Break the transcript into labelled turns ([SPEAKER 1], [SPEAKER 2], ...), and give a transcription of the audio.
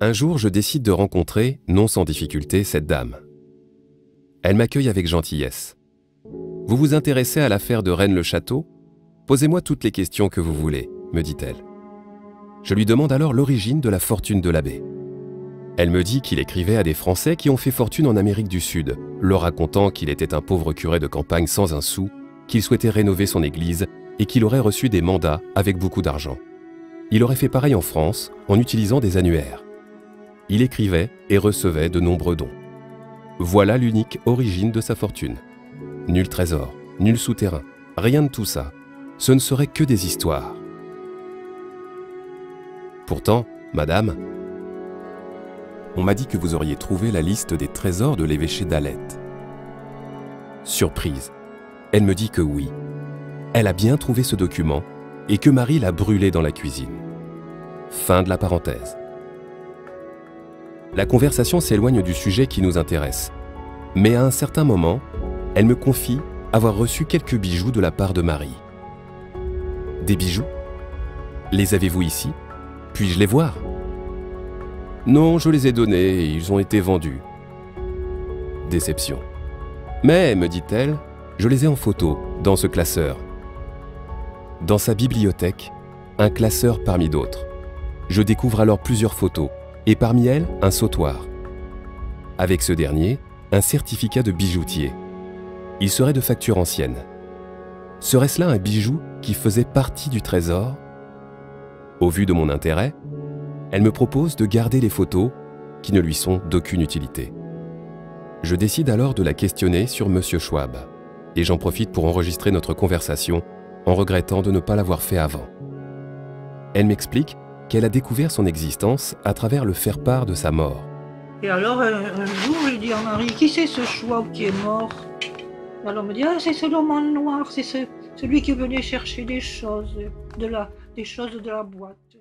[SPEAKER 1] Un jour, je décide de rencontrer, non sans difficulté, cette dame. Elle m'accueille avec gentillesse. « Vous vous intéressez à l'affaire de Rennes-le-Château? Posez-moi toutes les questions que vous voulez, » me dit-elle. Je lui demande alors l'origine de la fortune de l'abbé. Elle me dit qu'il écrivait à des Français qui ont fait fortune en Amérique du Sud, leur racontant qu'il était un pauvre curé de campagne sans un sou, qu'il souhaitait rénover son église et qu'il aurait reçu des mandats avec beaucoup d'argent. Il aurait fait pareil en France en utilisant des annuaires. Il écrivait et recevait de nombreux dons. Voilà l'unique origine de sa fortune. Nul trésor, nul souterrain, rien de tout ça. Ce ne serait que des histoires. Pourtant, madame, on m'a dit que vous auriez trouvé la liste des trésors de l'évêché d'Alette. Surprise, elle me dit que oui. Elle a bien trouvé ce document et que Marie l'a brûlé dans la cuisine. Fin de la parenthèse. La conversation s'éloigne du sujet qui nous intéresse. Mais à un certain moment, elle me confie avoir reçu quelques bijoux de la part de Marie. Des bijoux? Les avez-vous ici? Puis-je les voir? Non, je les ai donnés et ils ont été vendus. Déception. Mais, me dit-elle, je les ai en photo, dans ce classeur. Dans sa bibliothèque, un classeur parmi d'autres. Je découvre alors plusieurs photos, et parmi elles, un sautoir. Avec ce dernier, un certificat de bijoutier. Il serait de facture ancienne. Serait-ce là un bijou qui faisait partie du trésor? Au vu de mon intérêt, elle me propose de garder les photos qui ne lui sont d'aucune utilité. Je décide alors de la questionner sur M. Schwab, et j'en profite pour enregistrer notre conversation en regrettant de ne pas l'avoir fait avant. Elle m'explique qu'elle a découvert son existence à travers le faire-part de sa mort.
[SPEAKER 2] Et alors, un jour, je dis à Marie, qui c'est ce Schwab qui est mort? Alors on me dit, ah, c'est ce l'homme en noir, c'est celui qui venait chercher des choses de la boîte.